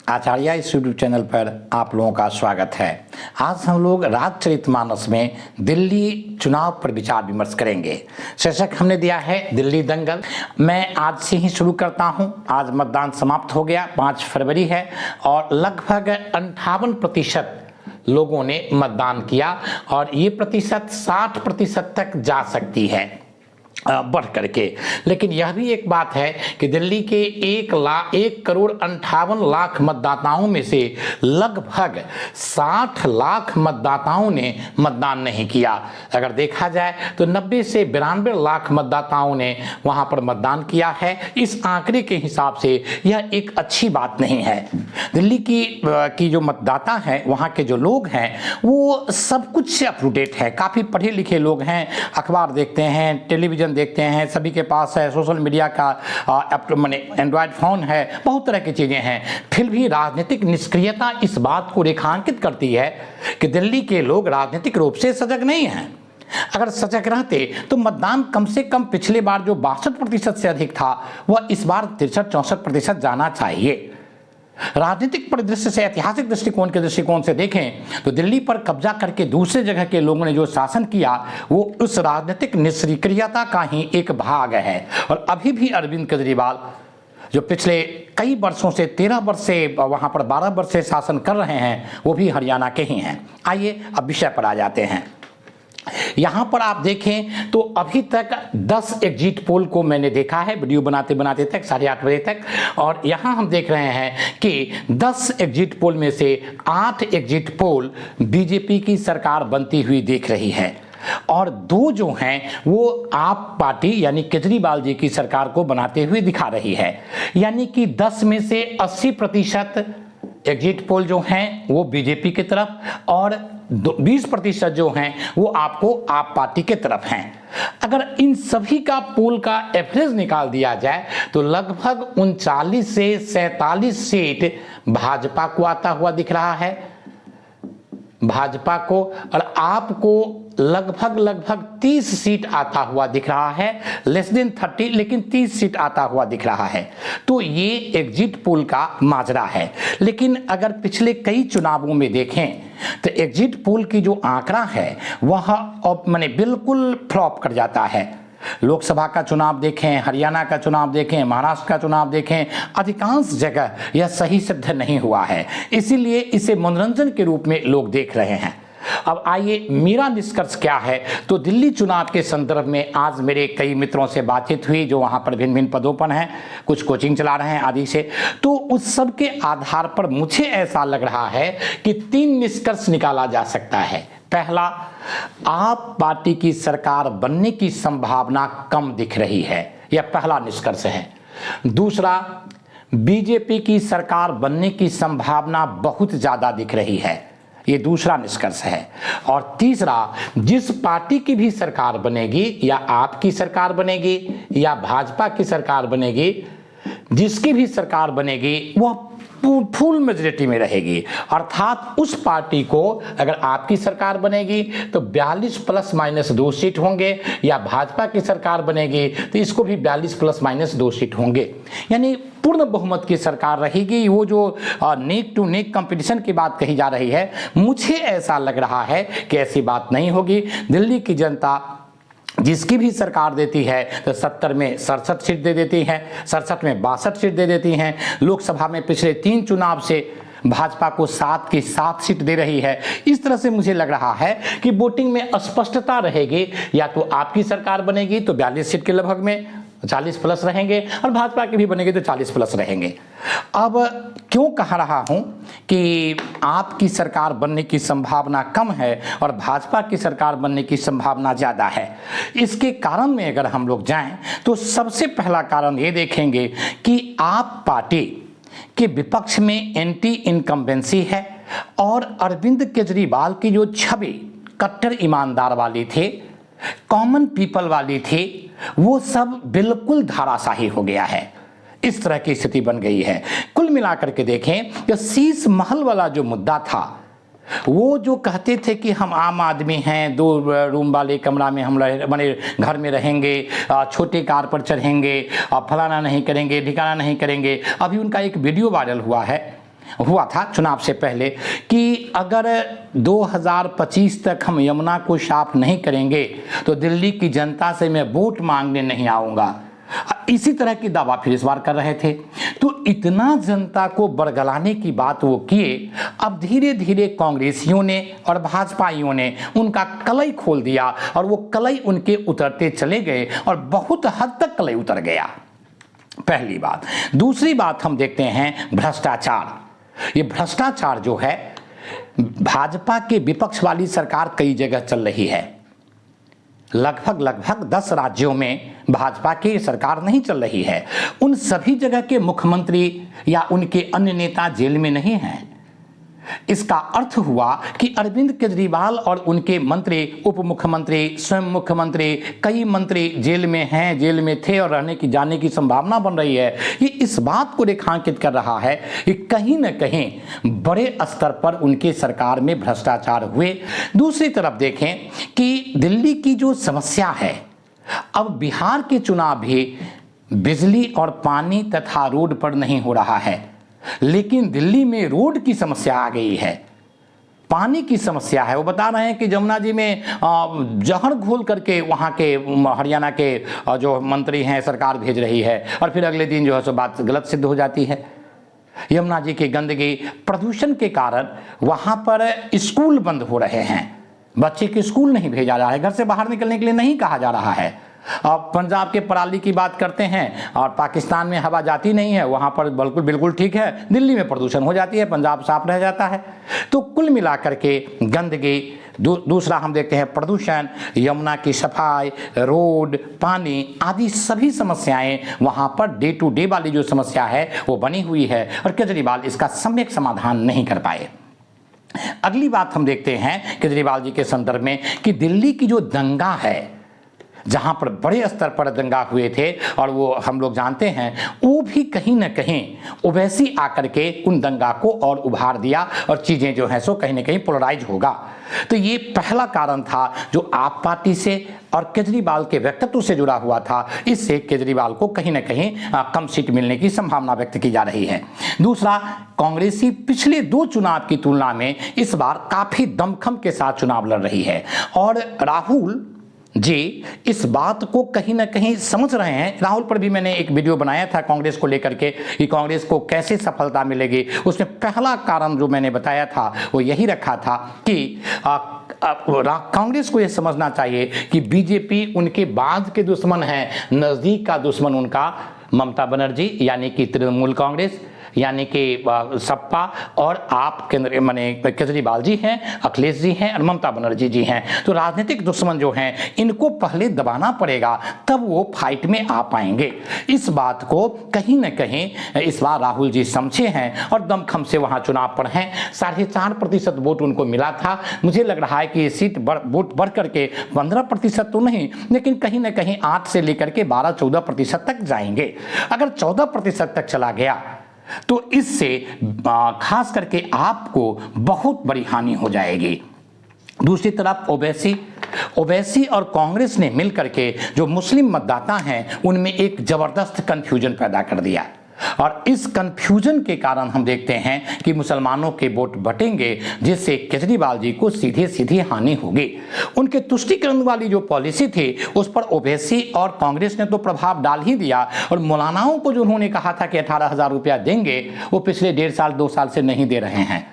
आचार्य इस YouTube channel पर आप लोगों का स्वागत है। आज हम लोग राजचरितमानस में दिल्ली चुनाव पर विचार विमर्श करेंगे। शीर्षक हमने दिया है दिल्ली दंगल। मैं आज से ही शुरू करता हूं। आज मतदान समाप्त हो गया, 5 फरवरी है और लगभग 58% लोगों ने मतदान किया और ये प्रतिशत 60% तक जा सकती है बढ़ करके। लेकिन यह भी एक बात है कि दिल्ली के 1,58,00,000 मतदाताओं में से लगभग 60 लाख मतदाताओं ने मतदान नहीं किया। अगर देखा जाए तो 90 से 92 लाख मतदाताओं ने वहां पर मतदान किया है। इस आंकड़े के हिसाब से यह एक अच्छी बात नहीं है। दिल्ली की जो मतदाता हैं, वहां के जो लोग हैं, वो सब कुछ से अप टू डेट है। काफ़ी पढ़े लिखे लोग हैं, अखबार देखते हैं, टेलीविज़न देखते हैं, सभी के पास है, सोशल मीडिया का एंड्रॉयड फ़ोन है, बहुत तरह की चीज़ें हैं। फिर भी राजनीतिक निष्क्रियता इस बात को रेखांकित करती है कि दिल्ली के लोग राजनीतिक रूप से सजग नहीं हैं। अगर सजग रहते तो मतदान कम से कम पिछले बार जो 62% से अधिक था, वह इस बार 63-64% जाना चाहिए। राजनीतिक परिदृश्य से, ऐतिहासिक दृष्टिकोण से देखें तो दिल्ली पर कब्जा करके दूसरे जगह के लोगों ने जो शासन किया, वो उस राजनीतिक निष्क्रियता का ही एक भाग है। और अभी भी अरविंद केजरीवाल जो पिछले कई वर्षों से 13 वर्ष से वहां पर 12 वर्ष से शासन कर रहे हैं, वो भी हरियाणा के ही हैं। आइए अब विषय पर आ जाते हैं। यहां पर आप देखें तो अभी तक 10 एग्जिट पोल को मैंने देखा है, वीडियो बनाते बनाते तक 8:30 बजे तक। और यहां हम देख रहे हैं कि 10 एग्जिट पोल में से 8 एग्जिट पोल बीजेपी की सरकार बनती हुई दिख रही है और 2 जो हैं वो आप पार्टी यानी केजरीवाल जी की सरकार को बनाते हुए दिखा रही है। यानी कि 10 में से 80% एग्जिट पोल जो हैं वो बीजेपी की तरफ और 20% जो हैं वो आपको आप पार्टी के तरफ हैं। अगर इन सभी का पोल का एवरेज निकाल दिया जाए तो लगभग 39 से 47 सीट भाजपा को आता हुआ दिख रहा है, भाजपा को, और आपको लगभग 30 सीट आता हुआ दिख रहा है, लेस देन 30, लेकिन 30 सीट आता हुआ दिख रहा है। तो ये एग्जिट पोल का माजरा है। लेकिन अगर पिछले कई चुनावों में देखें तो एग्जिट पोल की जो आंकड़ा है वह बिल्कुल फ्लॉप कर जाता है। लोकसभा का चुनाव देखें, हरियाणा का चुनाव देखें, महाराष्ट्र का चुनाव देखें, अधिकांश जगह यह सही सिद्ध नहीं हुआ है। इसीलिए इसे मनोरंजन के रूप में लोग देख रहे हैं। अब आइए मेरा निष्कर्ष क्या है। तो दिल्ली चुनाव के संदर्भ में आज मेरे कई मित्रों से बातचीत हुई जो वहां पर भिन्न भिन्न पदों पर हैं, कुछ कोचिंग चला रहे हैं आदि से। तो उस सब के आधार पर मुझे ऐसा लग रहा है कि 3 निष्कर्ष निकाला जा सकता है। पहला, आप पार्टी की सरकार बनने की संभावना कम दिख रही है, यह पहला निष्कर्ष है। दूसरा, बीजेपी की सरकार बनने की संभावना बहुत ज्यादा दिख रही है, ये दूसरा निष्कर्ष है। और तीसरा, जिस पार्टी की भी सरकार बनेगी, या आपकी सरकार बनेगी या भाजपा की सरकार बनेगी, जिसकी भी सरकार बनेगी वह फुल मेजॉरिटी में रहेगी। अर्थात उस पार्टी को, अगर आपकी सरकार बनेगी तो 42 ± 2 सीट होंगे, या भाजपा की सरकार बनेगी तो इसको भी 42 ± 2 सीट होंगे। यानी पूर्ण बहुमत की सरकार रहेगी। वो जो नेक टू नेक कंपटीशन की बात कही जा रही है, मुझे ऐसा लग रहा है कि ऐसी बात नहीं होगी। दिल्ली की जनता जिसकी भी सरकार देती है तो 70 में 67 सीट दे देती है, 67 में 62 सीट दे देती हैं। लोकसभा में पिछले 3 चुनाव से भाजपा को 7 की 7 सीट दे रही है। इस तरह से मुझे लग रहा है कि वोटिंग में अस्पष्टता रहेगी। या तो आपकी सरकार बनेगी तो 42 सीट के लगभग में 40+ रहेंगे, और भाजपा के भी बनेंगे तो 40+ रहेंगे। अब क्यों कह रहा हूं कि आपकी सरकार बनने की संभावना कम है और भाजपा की सरकार बनने की संभावना ज़्यादा है? इसके कारण में अगर हम लोग जाएं तो सबसे पहला कारण ये देखेंगे कि आप पार्टी के विपक्ष में एंटी इनकम्बेंसी है और अरविंद केजरीवाल की जो छवि कट्टर ईमानदार वाली थी, कॉमन पीपल वाली थी, वो सब बिल्कुल धराशाही हो गया है। इस तरह की स्थिति बन गई है। कुल मिलाकर के देखें, जो शीश महल वाला जो मुद्दा था, वो जो कहते थे कि हम आम आदमी हैं, 2 रूम वाले कमरा में हम घर में रहेंगे, छोटे कार पर चढ़ेंगे, फलाना नहीं करेंगे, ठिकाना नहीं करेंगे। अभी उनका एक वीडियो वायरल हुआ है हुआ था चुनाव से पहले कि अगर 2025 तक हम यमुना को साफ नहीं करेंगे तो दिल्ली की जनता से मैं वोट मांगने नहीं आऊँगा। इसी तरह की दावा फिर इस बार कर रहे थे। तो इतना जनता को बरगलाने की बात वो किए। अब धीरे धीरे कांग्रेसियों ने और भाजपाइयों ने उनका कलई खोल दिया और वो कलई उनके उतरते चले गए और बहुत हद तक कलई उतर गया। पहली बात। दूसरी बात हम देखते हैं भ्रष्टाचार। ये भ्रष्टाचार जो है, भाजपा के विपक्ष वाली सरकार कई जगह चल रही है। लगभग 10 राज्यों में भाजपा की सरकार नहीं चल रही है। उन सभी जगह के मुख्यमंत्री या उनके अन्य नेता जेल में नहीं हैं। इसका अर्थ हुआ कि अरविंद केजरीवाल और उनके मंत्री, उप मुख्यमंत्री, स्वयं मुख्यमंत्री, कई मंत्री जेल में हैं, जेल में थे और रहने की जाने की संभावना बन रही है। ये इस बात को रेखांकित कर रहा है कि कहीं न कहीं बड़े स्तर पर उनके सरकार में भ्रष्टाचार हुए। दूसरी तरफ देखें कि दिल्ली की जो समस्या है, अब बिहार के चुनाव भी बिजली और पानी तथा रोड पर नहीं हो रहा है, लेकिन दिल्ली में रोड की समस्या आ गई है, पानी की समस्या है। वो बता रहे हैं कि जमुना जी में जहर घोल करके वहाँ के हरियाणा के जो मंत्री हैं सरकार भेज रही है और फिर अगले दिन जो है सो बात गलत सिद्ध हो जाती है। यमुना जी की गंदगी, प्रदूषण के कारण वहाँ पर स्कूल बंद हो रहे हैं, बच्चे के स्कूल नहीं भेजा जा रहा है, घर से बाहर निकलने के लिए नहीं कहा जा रहा है। अब पंजाब के पराली की बात करते हैं और पाकिस्तान में हवा जाती नहीं है, वहाँ पर बिल्कुल ठीक है, दिल्ली में प्रदूषण हो जाती है, पंजाब साफ रह जाता है। तो कुल मिलाकर के गंदगी, दूसरा हम देखते हैं प्रदूषण, यमुना की सफाई, रोड, पानी आदि सभी समस्याएं वहाँ पर डे टू डे वाली जो समस्या है वो बनी हुई है और केजरीवाल इसका सम्यक समाधान नहीं कर पाए। अगली बात हम देखते हैं केजरीवाल जी के संदर्भ में कि दिल्ली की जो दंगा है, जहां पर बड़े स्तर पर दंगा हुए थे और वो हम लोग जानते हैं, वो भी कहीं न कहीं ओवैसी आकर के उन दंगा को और उभार दिया और चीज़ें जो हैं सो कहीं न कहीं पोलराइज होगा। तो ये पहला कारण था जो आप पार्टी से और केजरीवाल के व्यक्तित्व से जुड़ा हुआ था। इससे केजरीवाल को कहीं न कहीं कम सीट मिलने की संभावना व्यक्त की जा रही है। दूसरा, कांग्रेसी पिछले 2 चुनाव की तुलना में इस बार काफ़ी दमखम के साथ चुनाव लड़ रही है और राहुल जी इस बात को कहीं ना कहीं समझ रहे हैं। राहुल पर भी मैंने एक वीडियो बनाया था कांग्रेस को लेकर के कि कांग्रेस को कैसे सफलता मिलेगी। उसमें पहला कारण जो मैंने बताया था वो यही रखा था कि कांग्रेस को यह समझना चाहिए कि बीजेपी उनके बाद के दुश्मन है, नज़दीक का दुश्मन उनका ममता बनर्जी यानी कि तृणमूल कांग्रेस यानी कि सपा और आप केंद्र माने केजरीवाल जी हैं, अखिलेश जी हैं और ममता बनर्जी जी हैं। तो राजनीतिक दुश्मन जो हैं इनको पहले दबाना पड़ेगा, तब वो फाइट में आ पाएंगे। इस बात को कहीं न कहीं इस बार राहुल जी समझे हैं और दमखम से वहाँ चुनाव पर हैं। 4.5% वोट उनको मिला था। मुझे लग रहा है कि ये सीट वोट बढ़ करके 15% तो नहीं, लेकिन कहीं ना कहीं 8 से लेकर के 12-14% तक जाएंगे। अगर 14% तक चला गया तो इससे खास करके आपको बहुत बड़ी हानि हो जाएगी। दूसरी तरफ ओवैसी और कांग्रेस ने मिलकर के जो मुस्लिम मतदाता हैं उनमें एक जबरदस्त कंफ्यूजन पैदा कर दिया और इस कंफ्यूजन के कारण हम देखते हैं कि मुसलमानों के वोट बटेंगे, जिससे केजरीवाल जी को सीधे सीधी हानि होगी। उनके तुष्टीकरण वाली जो पॉलिसी थी उस पर ओवैसी और कांग्रेस ने तो प्रभाव डाल ही दिया और मौलानाओं को जो उन्होंने कहा था कि 18,000 रुपया देंगे, वो पिछले 1.5 साल 2 साल से नहीं दे रहे हैं।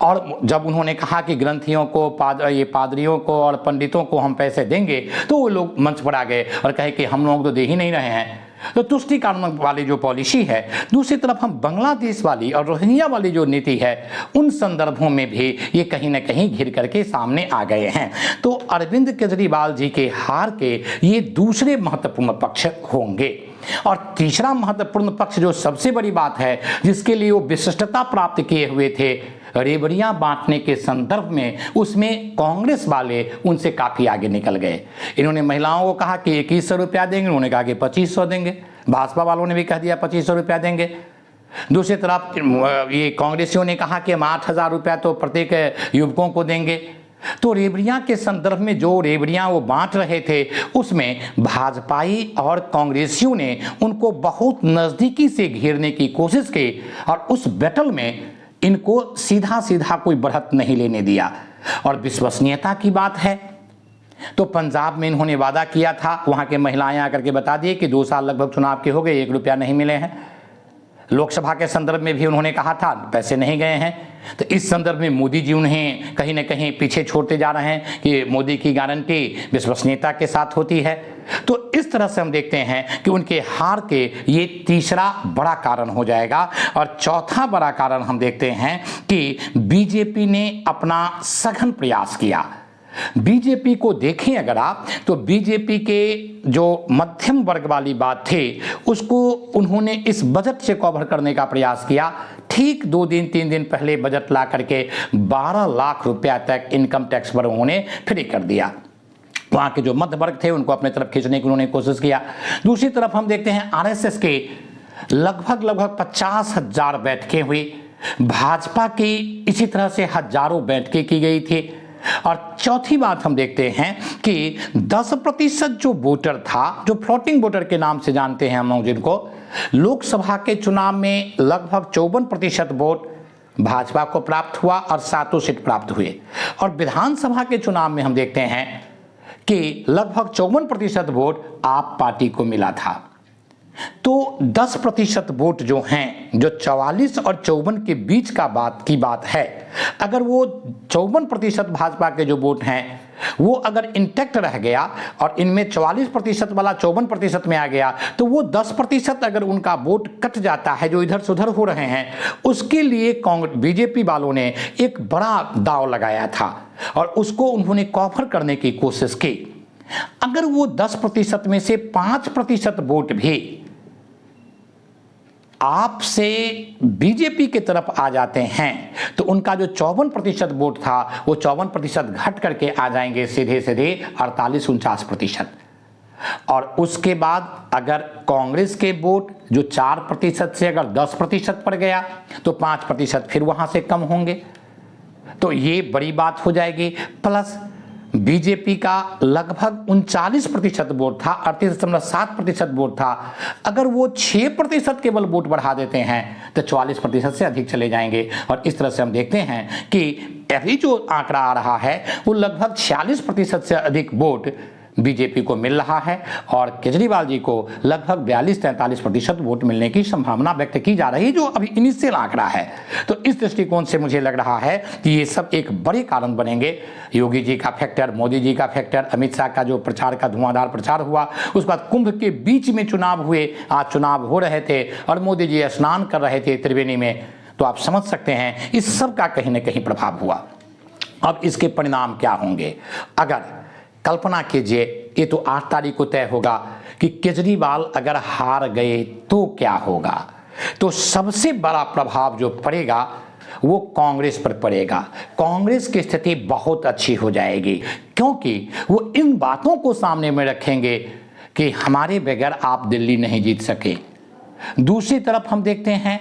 और जब उन्होंने कहा कि ग्रंथियों को पादरियों को और पंडितों को हम पैसे देंगे, तो वो लोग मंच पर आ गए और कहे कि हम लोग तो दे ही नहीं रहे हैं। तो तुष्टीकरण वाली जो पॉलिसी है, दूसरी तरफ हम बांग्लादेश वाली और रोहिंग्या वाली जो नीति है, उन संदर्भों में भी ये कहीं ना कहीं घिर करके सामने आ गए हैं। तो अरविंद केजरीवाल जी के हार के ये दूसरे महत्वपूर्ण पक्ष होंगे। और तीसरा महत्वपूर्ण पक्ष जो सबसे बड़ी बात है, जिसके लिए वो विशिष्टता प्राप्त किए हुए थे रेवड़ियां बांटने के संदर्भ में, उसमें कांग्रेस वाले उनसे काफ़ी आगे निकल गए। इन्होंने महिलाओं को कहा कि 2100 रुपया देंगे, उन्होंने कहा कि 2500 देंगे। भाजपा वालों ने भी कह दिया 2500 रुपया देंगे। दूसरी तरफ ये कांग्रेसियों ने कहा कि हम 8,000 रुपया तो प्रत्येक युवकों को देंगे तो रेवड़ियां के संदर्भ में जो रेवड़ियां वो बांट रहे थे उसमें भाजपाई और कांग्रेसियों ने उनको बहुत नज़दीकी से घेरने की कोशिश की और उस बैटल में इनको सीधा सीधा कोई बढ़त नहीं लेने दिया। और विश्वसनीयता की बात है तो पंजाब में इन्होंने वादा किया था, वहाँ के महिलाएं आकर के बता दिए कि 2 साल लगभग चुनाव के हो गए, 1 रुपया नहीं मिले हैं। लोकसभा के संदर्भ में भी उन्होंने कहा था पैसे नहीं गए हैं। तो इस संदर्भ में मोदी जी उन्हें कहीं ना कहीं पीछे छोड़ते जा रहे हैं कि मोदी की गारंटी विश्वसनीयता के साथ होती है। तो इस तरह से हम देखते हैं कि उनके हार के ये तीसरा बड़ा कारण हो जाएगा। और चौथा बड़ा कारण हम देखते हैं कि बीजेपी ने अपना सघन प्रयास किया। बीजेपी को देखें अगर आप तो बीजेपी के जो मध्यम वर्ग वाली बात थी उसको उन्होंने इस बजट से कवर करने का प्रयास किया। ठीक 2 दिन 3 दिन पहले बजट ला करके 12 लाख रुपया तक इनकम टैक्स पर उन्होंने फ्री कर दिया। वहाँ के जो मध्य वर्ग थे उनको अपने तरफ खींचने की उन्होंने कोशिश किया। दूसरी तरफ हम देखते हैं आरएसएस के लगभग 50,000 बैठकें हुई, भाजपा की इसी तरह से हजारों बैठकें की गई थी। और चौथी बात हम देखते हैं कि 10% जो वोटर था, जो फ्लोटिंग वोटर के नाम से जानते हैं हम लोग जिनको, लोकसभा के चुनाव में लगभग 54% वोट भाजपा को प्राप्त हुआ और 7 सीट प्राप्त हुए। और विधानसभा के चुनाव में हम देखते हैं कि लगभग 54% वोट आप पार्टी को मिला था। तो 10% वोट जो हैं, जो 44 और 54 के बीच की बात है, अगर वो 54% भाजपा के जो वोट हैं वो अगर इंटैक्ट रह गया और इनमें 44% वाला 54% में आ गया तो वो 10% अगर उनका वोट कट जाता है जो इधर से उधर हो रहे हैं, उसके लिए बीजेपी वालों ने एक बड़ा दांव लगाया था और उसको उन्होंने कवर करने की कोशिश की। अगर वो 10% में से 5% वोट भी आपसे बीजेपी की तरफ आ जाते हैं तो उनका जो 54% वोट था वो 54% घट करके आ जाएंगे सीधे 48-49%। और उसके बाद अगर कांग्रेस के वोट जो 4% से अगर 10% पर गया तो 5% फिर वहां से कम होंगे, तो ये बड़ी बात हो जाएगी। प्लस बीजेपी का लगभग 39% वोट था, 38.7% वोट था, अगर वो 6% केवल वोट बढ़ा देते हैं तो 44% से अधिक चले जाएंगे। और इस तरह से हम देखते हैं कि अभी जो आंकड़ा आ रहा है वो लगभग 46% से अधिक वोट बीजेपी को मिल रहा है और केजरीवाल जी को लगभग 42-43% वोट मिलने की संभावना व्यक्त की जा रही है, जो अभी इनिशियल आंकड़ा है। तो इस दृष्टिकोण से मुझे लग रहा है कि ये सब एक बड़े कारण बनेंगे। योगी जी का फैक्टर, मोदी जी का फैक्टर, अमित शाह का जो प्रचार का धुआंधार प्रचार हुआ, उसके बाद कुंभ के बीच में चुनाव हुए, आज चुनाव हो रहे थे और मोदी जी स्नान कर रहे थे त्रिवेणी में, तो आप समझ सकते हैं इस सब का कहीं ना कहीं प्रभाव हुआ। अब इसके परिणाम क्या होंगे? अगर कल्पना कीजिए, ये तो 8 तारीख को तय होगा कि केजरीवाल अगर हार गए तो क्या होगा, तो सबसे बड़ा प्रभाव जो पड़ेगा वो कांग्रेस पर पड़ेगा। कांग्रेस की स्थिति बहुत अच्छी हो जाएगी क्योंकि वो इन बातों को सामने में रखेंगे कि हमारे बगैर आप दिल्ली नहीं जीत सके। दूसरी तरफ हम देखते हैं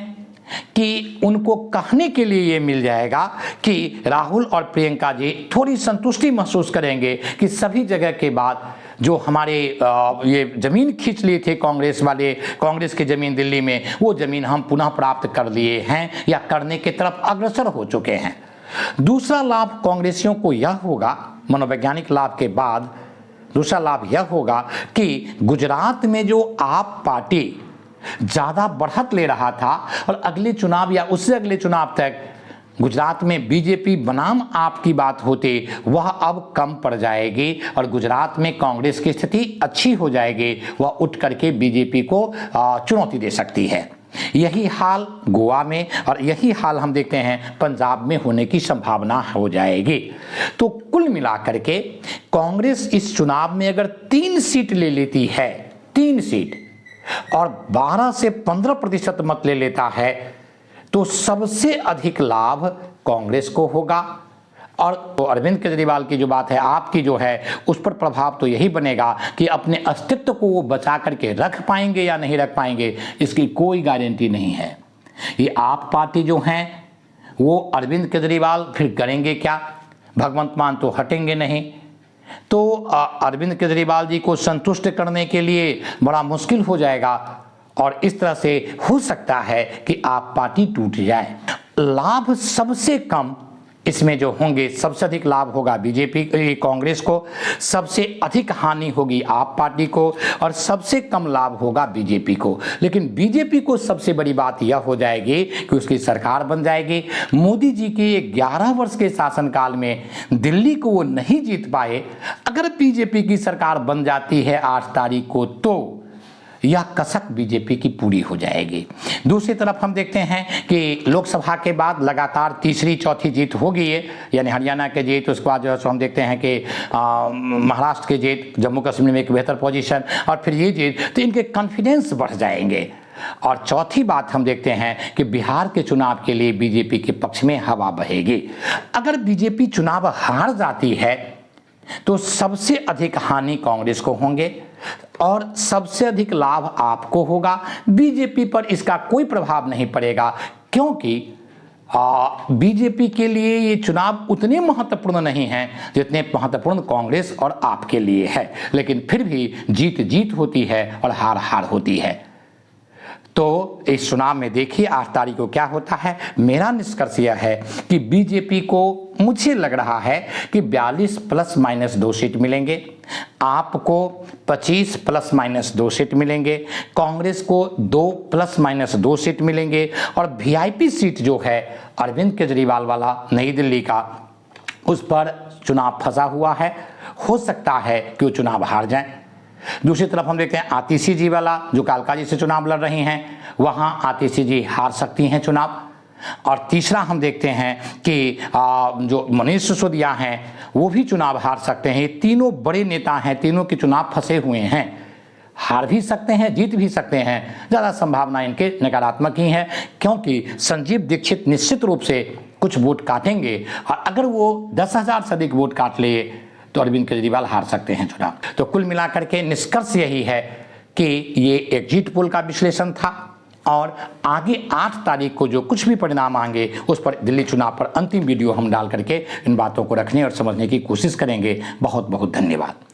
कि उनको कहने के लिए ये मिल जाएगा कि राहुल और प्रियंका जी थोड़ी संतुष्टि महसूस करेंगे कि सभी जगह के बाद जो हमारे ये ज़मीन खींच लिए थे कांग्रेस वाले, कांग्रेस की ज़मीन दिल्ली में, वो ज़मीन हम पुनः प्राप्त कर लिए हैं या करने की तरफ अग्रसर हो चुके हैं। दूसरा लाभ कांग्रेसियों को यह होगा, मनोवैज्ञानिक लाभ के बाद दूसरा लाभ यह होगा कि गुजरात में जो आप पार्टी ज़्यादा बढ़त ले रहा था और अगले चुनाव या उससे अगले चुनाव तक गुजरात में बीजेपी बनाम आपकी बात होती, वह अब कम पड़ जाएगी और गुजरात में कांग्रेस की स्थिति अच्छी हो जाएगी, वह उठ करके बीजेपी को चुनौती दे सकती है। यही हाल गोवा में और यही हाल हम देखते हैं पंजाब में होने की संभावना हो जाएगी। तो कुल मिलाकर के कांग्रेस इस चुनाव में अगर 3 सीट ले लेती है, 3 सीट और 12 से 15% मत ले लेता है, तो सबसे अधिक लाभ कांग्रेस को होगा। और तो अरविंद केजरीवाल की जो बात है, आपकी जो है, उस पर प्रभाव तो यही बनेगा कि अपने अस्तित्व को वो बचा करके रख पाएंगे या नहीं रख पाएंगे, इसकी कोई गारंटी नहीं है। ये आप पार्टी जो हैं वो अरविंद केजरीवाल फिर करेंगे क्या? भगवंत मान तो हटेंगे नहीं। तो अरविंद केजरीवाल जी को संतुष्ट करने के लिए बड़ा मुश्किल हो जाएगा और इस तरह से हो सकता है कि आप पार्टी टूट जाए। लाभ सबसे कम इसमें जो होंगे, सबसे अधिक लाभ होगा बीजेपी कांग्रेस को, सबसे अधिक हानि होगी आप पार्टी को और सबसे कम लाभ होगा बीजेपी को। लेकिन बीजेपी को सबसे बड़ी बात यह हो जाएगी कि उसकी सरकार बन जाएगी। मोदी जी के 11 वर्ष के शासनकाल में दिल्ली को वो नहीं जीत पाए, अगर बीजेपी की सरकार बन जाती है 8 तारीख को तो यह कसक बीजेपी की पूरी हो जाएगी। दूसरी तरफ हम देखते हैं कि लोकसभा के बाद लगातार तीसरी चौथी जीत हो गई है, यानी हरियाणा के जीत, उसके बाद जो है सो हम देखते हैं कि महाराष्ट्र के जीत, जम्मू कश्मीर में एक बेहतर पोजीशन और फिर ये जीत, तो इनके कॉन्फिडेंस बढ़ जाएंगे। और चौथी बात हम देखते हैं कि बिहार के चुनाव के लिए बीजेपी के पक्ष में हवा बहेगी। अगर बीजेपी चुनाव हार जाती है तो सबसे अधिक हानि कांग्रेस को होंगे और सबसे अधिक लाभ आपको होगा। बीजेपी पर इसका कोई प्रभाव नहीं पड़ेगा, क्योंकि बीजेपी के लिए ये चुनाव उतने महत्वपूर्ण नहीं हैं जितने महत्वपूर्ण कांग्रेस और आपके लिए है। लेकिन फिर भी जीत जीत होती है और हार हार होती है। तो इस चुनाव में देखिए 8 तारीख को क्या होता है। मेरा निष्कर्ष यह है कि बीजेपी को, मुझे लग रहा है कि 42 ± 2 सीट मिलेंगे, आपको 25 ± 2 सीट मिलेंगे, कांग्रेस को 2 ± 2 सीट मिलेंगे और वीआईपी सीट जो है अरविंद केजरीवाल वाला नई दिल्ली का, उस पर चुनाव फंसा हुआ है, हो सकता है कि वो चुनाव हार जाएं। दूसरी तरफ हम देखते हैं आतिशी जी वाला, जो कालका जी से चुनाव लड़ रही हैं, वहां आतिशी जी हार सकती हैं चुनाव। और तीसरा हम देखते हैं कि जो मनीष सिसोदिया हैं वो भी चुनाव हार सकते हैं। ये तीनों बड़े नेता हैं, तीनों के चुनाव फंसे हुए हैं, हार भी सकते हैं, जीत भी सकते हैं। ज़्यादा संभावना इनके नकारात्मक ही है, क्योंकि संजीव दीक्षित निश्चित रूप से कुछ वोट काटेंगे और अगर वो 10,000 से अधिक वोट काट ले तो अरविंद केजरीवाल हार सकते हैं चुनाव। तो कुल मिलाकर के निष्कर्ष यही है कि ये एग्जिट पोल का विश्लेषण था और आगे 8 तारीख को जो कुछ भी परिणाम आएंगे उस पर, दिल्ली चुनाव पर अंतिम वीडियो हम डाल करके इन बातों को रखने और समझने की कोशिश करेंगे। बहुत बहुत धन्यवाद।